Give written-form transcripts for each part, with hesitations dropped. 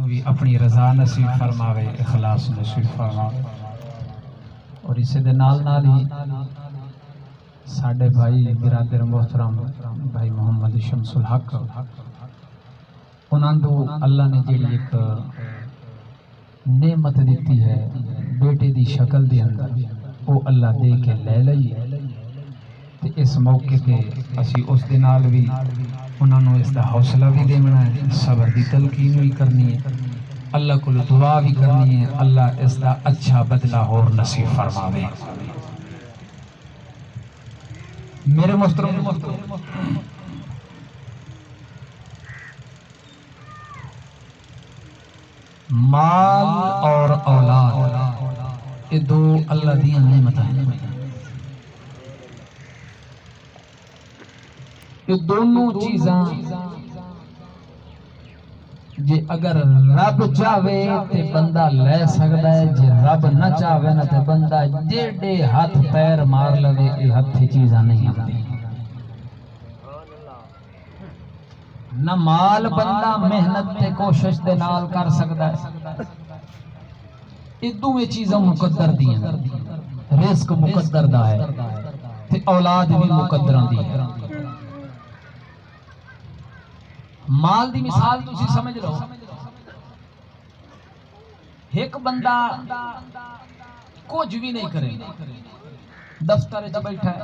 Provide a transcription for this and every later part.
بھی اپنی رضا نصیب فرماوے، اخلاص نصیب فرماوے۔ اور اسے دے نال نال ہی ساڈے بھائی برادر محترم بھائی محمد شمس الحق، انہاں تو اللہ نے جیڑی ایک نعمت دیتی ہے بیٹے دی شکل دے اندر، وہ اللہ دے کے لے لئی تے اس موقع تے اسی اس دے نال بھی انہاں نوں اس دا حوصلہ بھی دینا ہے، صبر دی تلقین بھی کرنی ہے، اللہ کو دعا بھی کرنی ہے، اللہ اس دا اچھا بدلہ اور نصیب فرماوے۔ میرے محترم مال اور اولاد یہ دو اللہ دی نعمت ہیں، یہ دونوں چیزاں جے اگر رب چاہے تے بندہ لے سکتا ہے، جے رب نہ چاہے نہ تے بندہ جیڑے ہاتھ پیر مار لوے یہ ہتھی چیزاں نہیں آتی۔ نہ مال بندہ محنت تے کوشش دے نال کر سکتا ہے، یہ دوویں چیزاں مقدر دی ہیں، رزق مقدر دا ہے تے اولاد بھی مقدراں دی ہے۔ مال دی مثال تسی سمجھ لو، ایک بندہ کچھ بھی نہیں کرے، دفتر وچ بیٹھا ہے،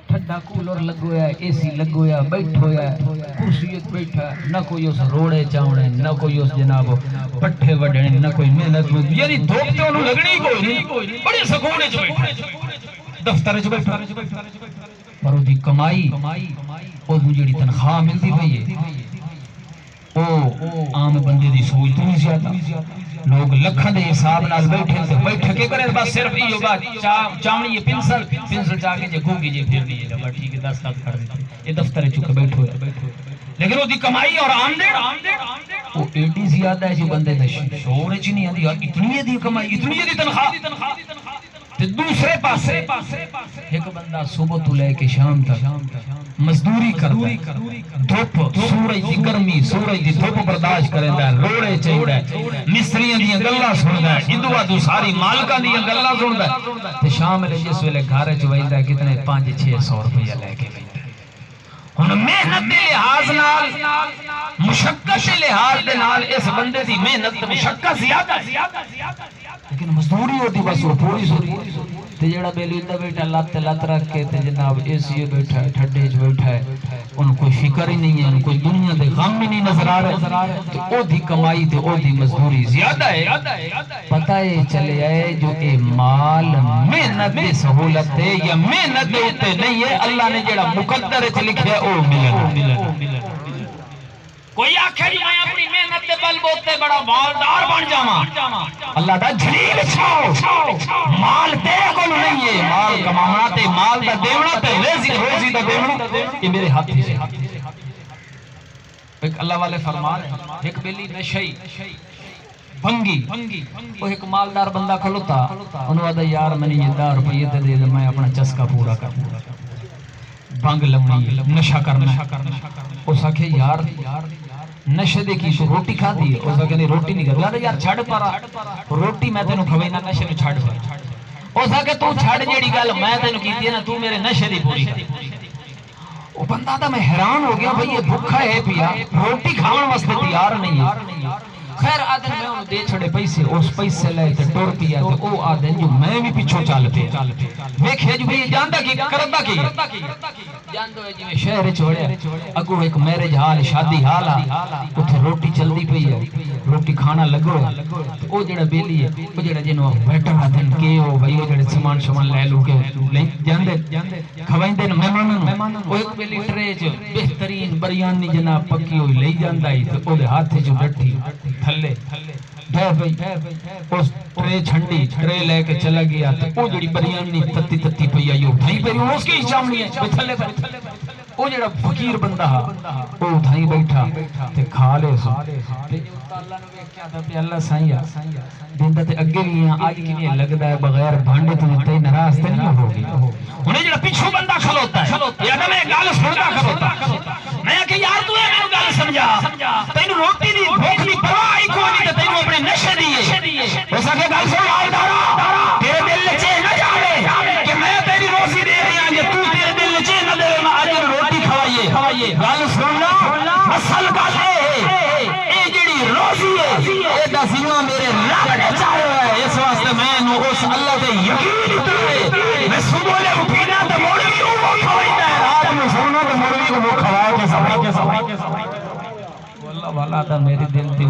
ٹھڈا کولر لگویا ہے، اے سی لگویا ہے، بیٹھا ہویا ہے، کرسی تے بیٹھا ہے، نہ کوئی اس روڑے چاونے، نہ کوئی اس جناب پٹھے وڈنے، نہ کوئی محنت، یعنی دھوپ تے انہوں لگنی کوئی نہیں، بڑے سکون وچ بیٹھا دفتر وچ بیٹھا، پر او دی کمائی او جڑی تنخواہ ملدی پئی ہے او عام بندے دی سوچ تو نہیں زیادہ۔ لوگ لکھاں دے حساب نال بیٹھے تے بیٹھ کے کرے بس صرف ایو بات چاونی ہے پنسل چا کے جے گھوگی جے پھر دی جے بس ٹھیک ہے 10 لاکھ کر دیتے یہ دفتر چ کے بیٹھو ہے، لیکن وہ دی کمائی اور آمدن وہ ایڈی زیادہ ہے جو بندے دے شعور وچ نہیں آندی، یار اتنی دی کمائی اتنی دی تنخواہ۔ تے دوسرے پاسے ایک بندہ صبح تو لے کے شام تک مزدوری کرتا ہے، دھوپ سورج دی گرمی سورج دی دھوپ برداشت کریندا ہے، روڑے چیندا ہے، مستریاں دیاں گلاں سندا ہے، ادو ادو ساری مالکاں دیاں گلاں سندا ہے، تے شام ویلے جس ویلے گھر وچ ویندا ہے کتنے 500-600 روپیہ لے کے ویندا ہے۔ ہن محنت دے لحاظ نال مشقت دے لحاظ دے نال اس بندے دی محنت مشقت زیادہ ہے، لیکن مزدوری ہوتی بس وہ پوری سوری تے جڑا بیلی دا بیٹھا لت رکھ کے تے جناب اے سی بیٹھا ہے، ٹھڈے وچ بیٹھا ہے، ان کوئی فکر ہی نہیں ہے، ان کوئی دنیا دے غم ہی نہیں نظر آ رہے، تے او دی کمائی تے او دی مزدوری زیادہ ہے۔ پتہ ہے چلے آئے جو اے مال محنت دی سہولت ہے یا محنت دے اوتے نہیں ہے، اللہ نے جڑا مقدر وچ لکھیا او ملنا۔ کوئی آکھے جی میں اپنی محنت دے بل بوتے بڑا مالدار بن جاواں، اللہ دا جلیل چھاؤ، مال تیرے کو نہیں ہے، مال کمانا تے مال دا دیونا تے روزی دا دیونا یہ میرے ہاتھ سے۔ ایک اللہ والے فرمان ہے، ایک بیلی نشئی بھنگی وہ ایک مالدار بندہ کھلوتا، انہوں آدھا یار میں نے یہ 10 روپیے تے دے دے میں اپنا چسکا پورا کرنا، بھنگ لمنی نشہ کرنا۔ اس آکھے یار نشے دے کی تو روٹی کھا دی ہے، اس آکھے نہیں روٹی نہیں کرنا، یار چھڑ پارا روٹی میں تینوں کھوینا نشے میں چھڑ پارا، اس آکھے تو چھڑ جیڑی گل میں تینوں کیتی ہے نا تو میرے نشے دی پوری کر۔ وہ بندہ تھا میں حیران ہو گیا بھئی یہ بھوکا ہے پیا روٹی کھاون واسطے تیار نہیں ہے، خیر آدھن میں انہوں دے چھڑے پیسے، اس پیسے لے تے ٹور پیا تے او آدھن جو میں بھی پیچھو چال پیا ویکھے جو بھئی جاندہ کی کردہ کی جاندو ہے جو شہر چھوڑے اگو ایک میرج حال شادی حال اتھے روٹی چل دی پئی ہے، روٹی کھانا لگو او جڑا بیلی ہے او جڑا جنوں ویٹر آدھن کے او بھئی او جڑے سامان شمان لے لو کے جاندے کھوائیں دن مہمانوں او ایک بیلی ٹرے جو بہترین بریانی جناب پکی ہوئی لے جاندہ ہی تو او دے ہاتھ جو ڈٹھی تھلے بھائی اس ٹرے چھنڈی ٹرے لے کے چلا گیا تو او جڑی بریانی تتی تتی پئی آئی اٹھائی پئی اس کی چامنی ہے تھلے پر او جڑا فقیر بندہ او اٹھائی بیٹھا تے کھا لے سو تے اللہ نے کیا تھا کہ اللہ سائیں دیندہ تے اگے بھی ہیں آج کی نہیں لگتا ہے بغیر بھانڈے تو تے ناراض تے نہیں ہوگی انہیں جڑا پیچھو بندہ کھلوتا ہے یا میں گال سنتا کھلوتا میں کہ یار تو ہے میں گال سمجھا تینوں روٹی دی بھوک دی پرواہ ہی کوئی اصل گل اے جڑی روزی ہے اے دا ذمہ میرے رب نے چاہیا ہے اس واسطے میں اس اللہ تے یقین ہے میں صبح لے اٹھنا تے موڑی کو کھوائندا ہے رات میں سونا تے موڑی کو کھوا کے سوئی کے اللہ والا دا میرے دل تے